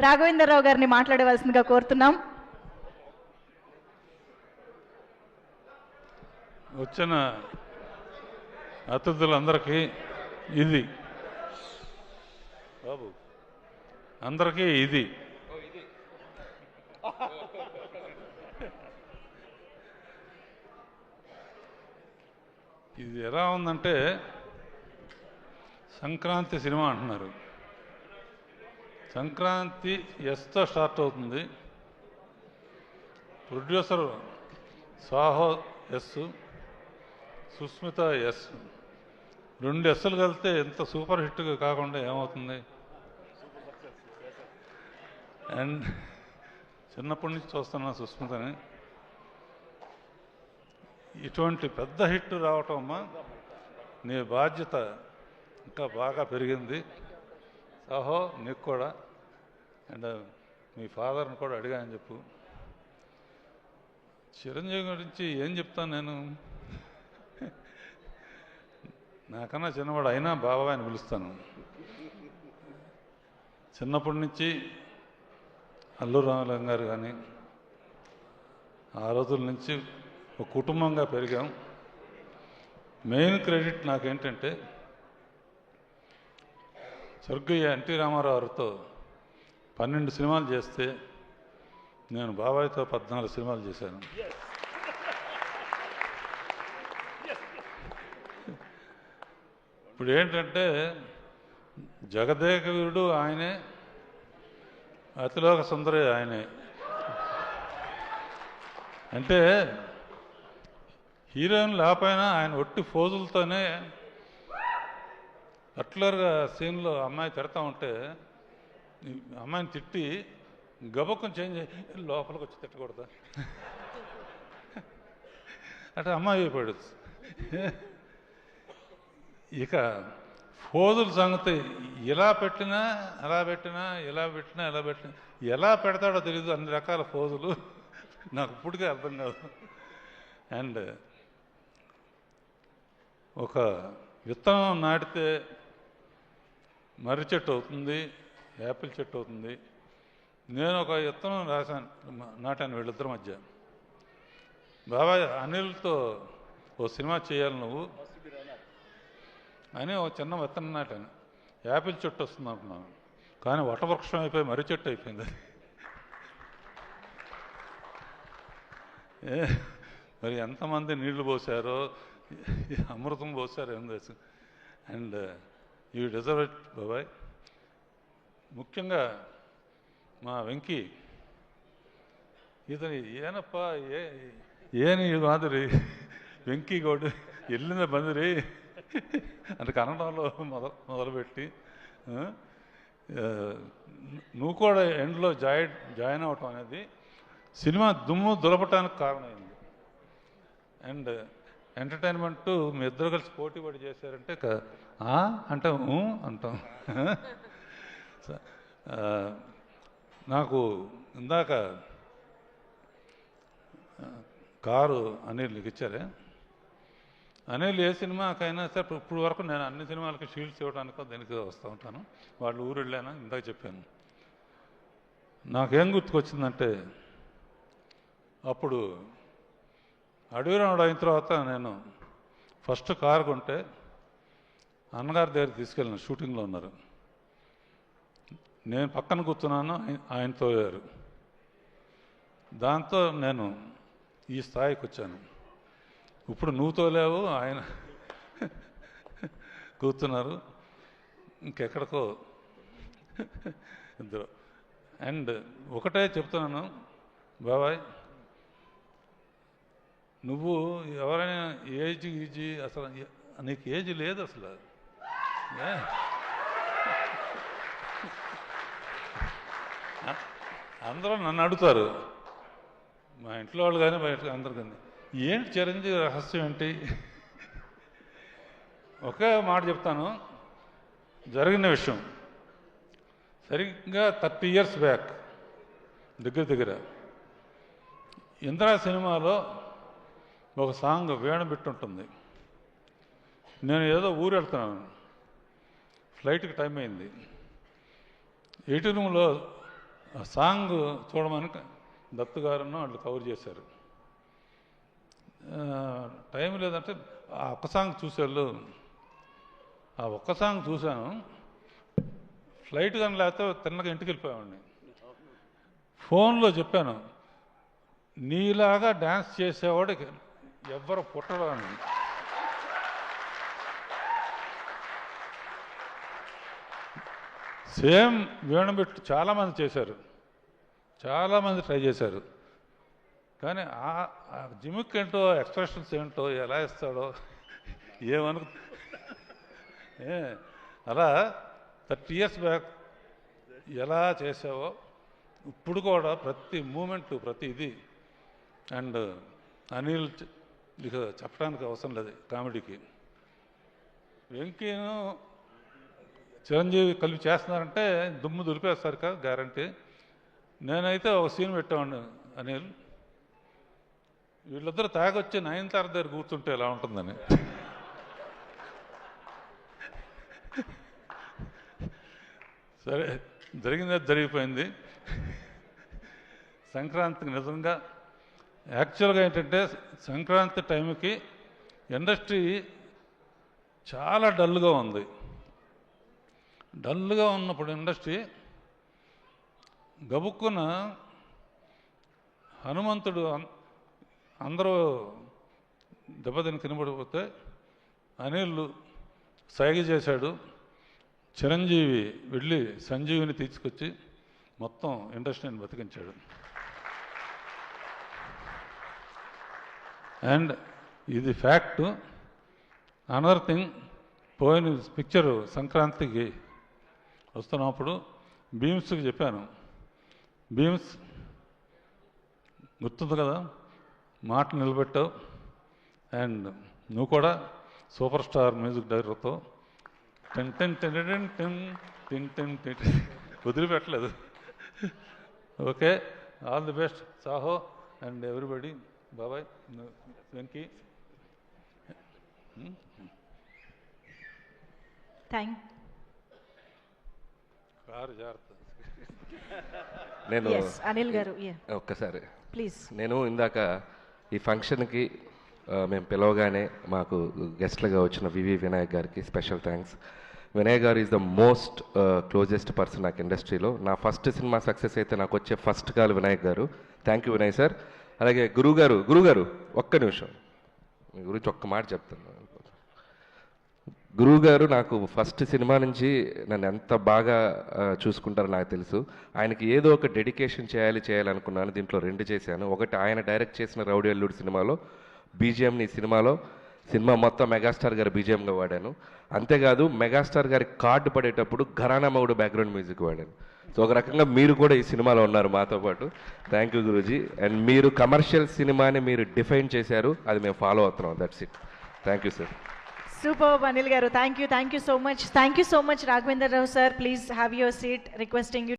రాఘవేంద్రరావు గారిని మాట్లాడవలసిందిగా కోరుతున్నాం. వచ్చిన అతిథులందరికీ ఇది బాబు అందరికీ ఇది ఇది ఎలా ఉందంటే సంక్రాంతి సినిమా అంటున్నారు. సంక్రాంతి ఎస్తో స్టార్ట్ అవుతుంది. Producer Saaho S, Sushmita S, 2 ఎస్సులు కలిస్తే ఎంత సూపర్ హిట్ కాకుండా ఏమవుతుంది? అండ్ చిన్నప్పటి నుంచి చూస్తున్నా సుస్మితని. ఇటువంటి పెద్ద హిట్ రావటం అమ్మా నీ బాధ్యత ఇంకా బాగా పెరిగింది. సాహో నీకు కూడా, అండ్ మీ ఫాదర్ని కూడా అడిగానని చెప్పు. చిరంజీవి గురించి ఏం చెప్తాను నేను? నాకన్నా చిన్నవాడు అయినా బాబాయ్ అని పిలుస్తాను. చిన్నప్పటి నుంచి అల్లు రామలింగ గారు కానీ ఆ రోజుల నుంచి ఒక కుటుంబంగా పెరిగాం. మెయిన్ క్రెడిట్ నాకేంటంటే స్వర్గీయ ఎన్టీ రామారావు గారితో 12 సినిమాలు చేస్తే నేను బాబాయ్తో 14 సినిమాలు చేశాను. ఇప్పుడు ఏంటంటే జగదేకవీరుడు ఆయనే, అతిలోక సుందరి ఆయనే. అంటే హీరోయిన్ లేకపోయినా ఆయన ఒట్టి ఫోజులతోనే పర్టికులర్గా సీన్లో అమ్మాయి తిడతా ఉంటే అమ్మాయిని తిట్టి గబక్కం చేంజ్ లోపలికి వచ్చి తిట్టకూడదా అంటే అమ్మాయి అయిపోయాడు. ఇక ఫోజుల సంగతి ఇలా పెట్టినా అలా పెట్టినా, ఇలా పెట్టినా ఎలా పెట్టినా, ఎలా పెడతాడో తెలీదు. అన్ని రకాల ఫోజులు నాకు ఇప్పటికే అర్థం కాదు. అండ్ ఒక విత్తనం నాటితే మర్రి చెట్టు అవుతుంది, యాపిల్ చెట్టు అవుతుంది. నేను ఒక విత్తనం నాటాను వీళ్ళిద్దరి మధ్య. బాబాయ్ అనిల్తో ఓ సినిమా చేయాలి నువ్వు అని ఒక చిన్న విత్తనం నాటాను. యాపిల్ చెట్టు వస్తుంది అనుకున్నాను, కానీ వటవృక్షం అయిపోయి మర్రి చెట్టు అయిపోయింది. మరి ఎంతమంది నీళ్లు పోసారో, అమృతం పోసారో ఏం తెలుసు. అండ్ యూ డిజర్వ్ ఇట్ బాబాయ్. ముఖ్యంగా మా వెంకీ, ఇతని ಏನಪ್ಪ ಏನು ಇದು ಮಾದರಿ వెంకీ గౌడు ఎల్లింద బందిరి అంటే కన్నడంలో మొదలుపెట్టి నువ్వు కూడా ఎండ్లో జాయిన్ అవ్వటం అనేది సినిమా దుమ్ము దులపటానికి కారణమైంది. అండ్ ఎంటర్టైన్మెంట్ మీ ఇద్దరు కలిసి పోటీ పడి చేశారంటే అంటాం అంటాం. నాకు ఇందాక కారు అనిల్ నీకు ఇచ్చారే. అనిల్ ఏ సినిమాకైనా సరే ఇప్పుడు వరకు నేను అన్ని సినిమాలకి షీల్డ్స్ ఇవ్వడానికో దీనికి వస్తూ ఉంటాను. వాళ్ళు ఊరు వెళ్ళాను, ఇందాక చెప్పాను. నాకేం గుర్తుకొచ్చిందంటే అప్పుడు అడవిరాముడు అయిన తర్వాత నేను ఫస్ట్ కారు కొంటే అన్నగారి దగ్గర తీసుకెళ్ళిన, షూటింగ్లో ఉన్నారు. నేను పక్కన కూర్చున్నాను, ఆయన తోయారు. దాంతో నేను ఈ స్థాయికి వచ్చాను. ఇప్పుడు నువ్వు తోలేవు, ఆయన కూర్చున్నారు, ఇంకెక్కడికో ఇద్దరు. అండ్ ఒకటే చెప్తున్నాను బాబాయ్, నువ్వు ఎవరైనా ఏజ్ అసలు నీకు ఏజ్ లేదు అసలు. అందరూ నన్ను అడుగుతారు, మా ఇంట్లో వాళ్ళు కానీ బయట అందరు కానీ, ఏంటి చిరంజీవి రహస్యం ఏంటి? ఒకే మాట చెప్తాను, జరిగిన విషయం. సరిగ్గా 30 years బ్యాక్ దగ్గర ఇందిరా సినిమాలో ఒక సాంగ్ వేణు బిట్టుంటుంది. నేను ఏదో ఊరు వెళ్తున్నాను, ఫ్లైట్కి టైం అయింది. ఎయిటీ రూమ్లో సాంగ్ చూడమని దత్తు గారును వాళ్ళు కవర్ చేశారు. టైం లేదంటే ఆ ఒక్క సాంగ్ చూసేవాళ్ళు. ఆ ఒక్క సాంగ్ చూశాను. ఫ్లైట్ కానీ లేకపోతే తిన్నగా ఇంటికి వెళ్ళిపోయామండి. ఫోన్లో చెప్పాను, నీలాగా డ్యాన్స్ చేసేవాడు ఎవ్వరు పుట్టరు అని. సేమ్ వీణబెట్టు చాలామంది చేశారు, చాలామంది ట్రై చేశారు. కానీ ఆ జిమిక్ ఏంటో, ఎక్స్ప్రెషన్స్ ఏంటో, ఎలా ఇస్తాడో ఏమను. అలా 30 years బ్యాక్ ఎలా చేసావో ఇప్పుడు కూడా ప్రతి మూమెంట్, ప్రతి ఇది. అండ్ అనిల్ ఇక చెప్పడానికి అవసరం లేదు కామెడీకి. వెంకీను చిరంజీవి కలిపి చేస్తున్నారంటే దుమ్ము దులిపేస్తారు కదా, గ్యారంటీ. నేనైతే ఒక సీన్ పెట్టామండి అనిల్, వీళ్ళిద్దరు తాగొచ్చి నయనతార దగ్గర కూర్చుంటే ఎలా ఉంటుందని. సరే, జరిగింది జరిగిపోయింది. సంక్రాంతికి నిజంగా యాక్చువల్గా ఏంటంటే సంక్రాంతి టైంకి ఇండస్ట్రీ చాలా డల్గా ఉంది. డల్గా ఉన్నప్పుడు ఇండస్ట్రీ గబుక్కున హనుమంతుడు అందరూ దెబ్బతిని కినబడిపోతే అనిల్ సైగ చేశాడు. చిరంజీవి వెళ్ళి సంజీవిని తీసుకొచ్చి మొత్తం ఇండస్ట్రీని బతికించాడు. అండ్ ఇది ఫ్యాక్ట్. అనదర్ థింగ్, పోయిన పిక్చరు సంక్రాంతికి వస్తున్నప్పుడు భీమ్స్కి చెప్పాను, భీమ్స్ గుర్తుంది కదా, మాట నిలబెట్టావు. అండ్ నువ్వు కూడా సూపర్ స్టార్ మ్యూజిక్ డైరెక్టర్తో ten ten ten ten ten ten ten ten వదిలిపెట్టలేదు. Okay, all the best Saaho and everybody. బాబాయ్, వెంకీ. కారు జాగ్రత్త. నేను అనిల్ గారు ఒక్కసారి ప్లీజ్. నేను ఇందాక ఈ ఫంక్షన్కి మేము పిలవగానే మాకు గెస్ట్లుగా వచ్చిన వివి వినాయక్ గారికి స్పెషల్ థ్యాంక్స్. వినాయక్ గారు is the most closest person నాకు ఇండస్ట్రీలో. నా ఫస్ట్ సినిమా సక్సెస్ అయితే నాకు వచ్చే ఫస్ట్ కాల్ వినాయక్ గారు. Thank you Vinayak sir. అలాగే గురుగారు ఒక్క నిమిషం మీ గురించి ఒక్క మాట చెప్తాను. గురువుగారు నాకు ఫస్ట్ సినిమా నుంచి నన్ను ఎంత బాగా చూసుకుంటారో నాకు తెలుసు. ఆయనకి ఏదో ఒక డెడికేషన్ చేయాలనుకున్నాను. దీంట్లో 2 చేశాను. ఒకటి ఆయన డైరెక్ట్ చేసిన రౌడీ అల్లుడు సినిమాలో బీజిఎంని సినిమా మొత్తం మెగాస్టార్ గారి బీజిఎంగా వాడాను. అంతేకాదు మెగాస్టార్ గారి కార్డు పడేటప్పుడు ఘరానా మౌడు బ్యాక్గ్రౌండ్ మ్యూజిక్ వాడాను. సో ఒక రకంగా మీరు కూడా ఈ సినిమాలో ఉన్నారు మాతో పాటు. Thank you Guruji. అండ్ మీరు కమర్షియల్ సినిమాని మీరు డిఫైన్ చేశారు, అది మేము ఫాలో అవుతున్నాం. That's it. Thank you sir. Super Anil గారు. Thank you so much. Thank you so much. Raghavendra Rao sir, please have your seat. Requesting you.